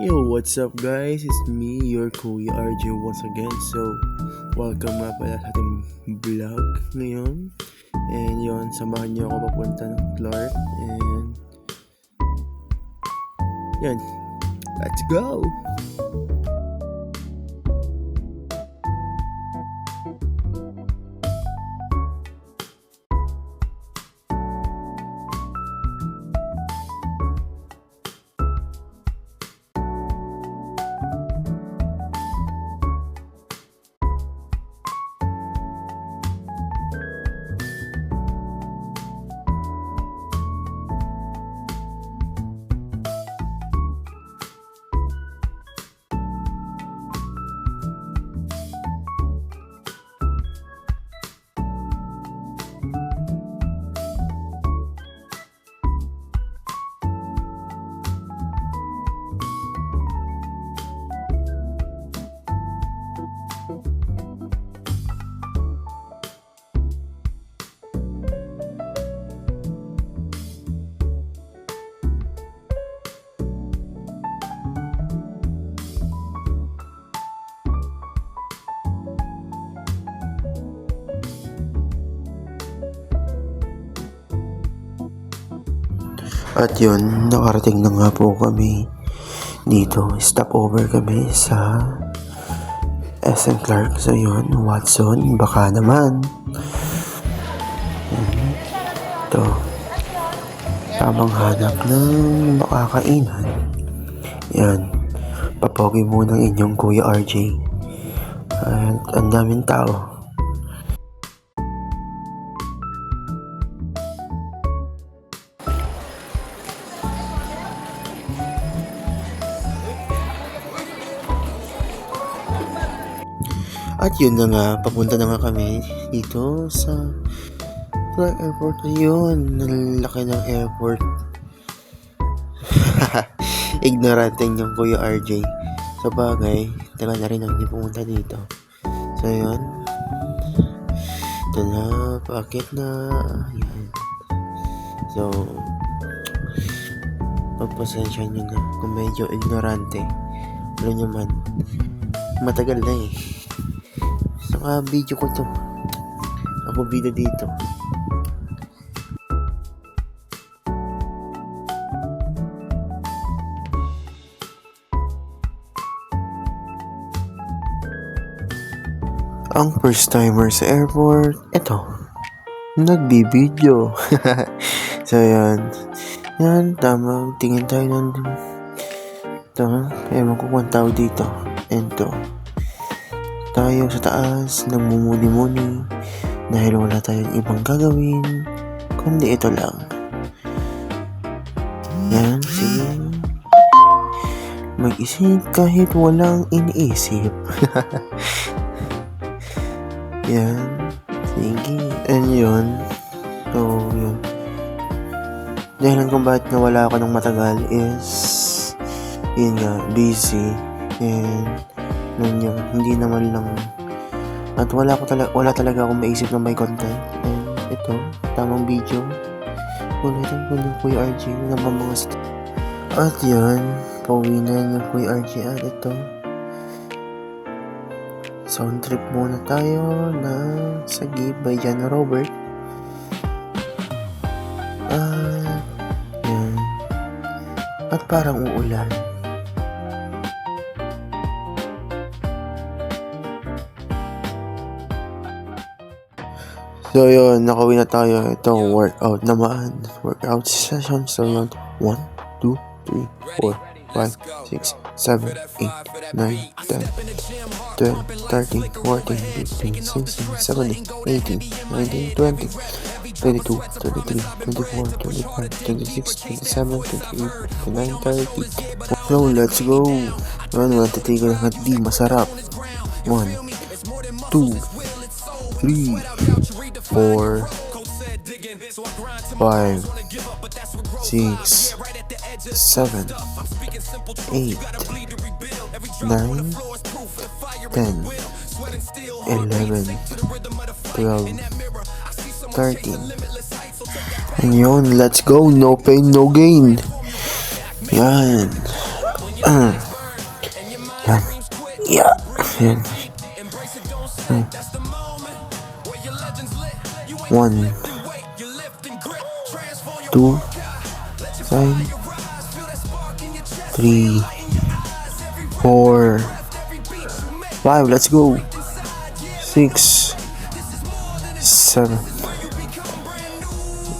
Yo, what's up guys? It's me, your Kuya RJ once again. So, welcome nga pala sa ating vlog ngayon. And yon, samahan niyo ako papunta ng Clark. And, yan, let's go! At yun, nakarating na nga po kami dito. Stopover kami sa SM Clark. So yun, Watson, baka naman. Ito, tamang hanap ng makakainan. Yan, papogi muna ng inyong Kuya RJ. At ang daming tao. At yun na nga, papunta na nga kami dito sa Clark Airport. Ayun, nalaki ng airport. Ignorante yung Kuya RJ. Sa bagay, tagal na rin ako hindi pumunta dito. So yun, ito na, paakit na. Ayan. So, pagpasensya nyo na kung medyo ignorante. Ano nyo man, matagal na eh. Saka video ko to. Ako bida dito. Ang first timer sa airport, eto, nagbibideo. So yan. Yan, tama. Tingin tayo nandun. Ito, ewan ko kung tao dito. Ento. Tayo sa taas, namumuni-muni dahil wala tayong ibang gagawin kundi ito lang. Yan, sige. Mag-isip kahit walang iniisip. Yan, sige. And yun, so yun. Dahilan kung bakit nawala ako ng matagal is yun nga, busy. And nun yun, hindi naman lang, at wala talaga akong maisip na may content. And ito, tamang video ulitin ko ng Kuya RJ na mga at yan, pauwi na yung Kuya RJ. At ito, sound trip muna tayo na Sagip by Jan Robert. At yan, at parang uulan. So yun, nakauwi na tayo. Ito, workout naman. Workout session. So yun, 1, 2, 3, 4, 5, 6, 7, 8, 9, 10, 12, 13, 14, 15, 16, 17, 18, 19, 20, 22, 23, 24, 25, 26, 27, 28, 29, 30. So let's go. Ano, natitigan na di masarap. 1, 2, 3, 4, 5, 6, 7, 8, 9, 10, 11, 12, 13. And yun, let's go. No pain, no gain. Yan. Yan. Yeah. Yan. 1, 2, 5, 3, 4, 5. Let's go. 6, 7,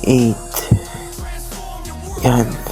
8. Yan.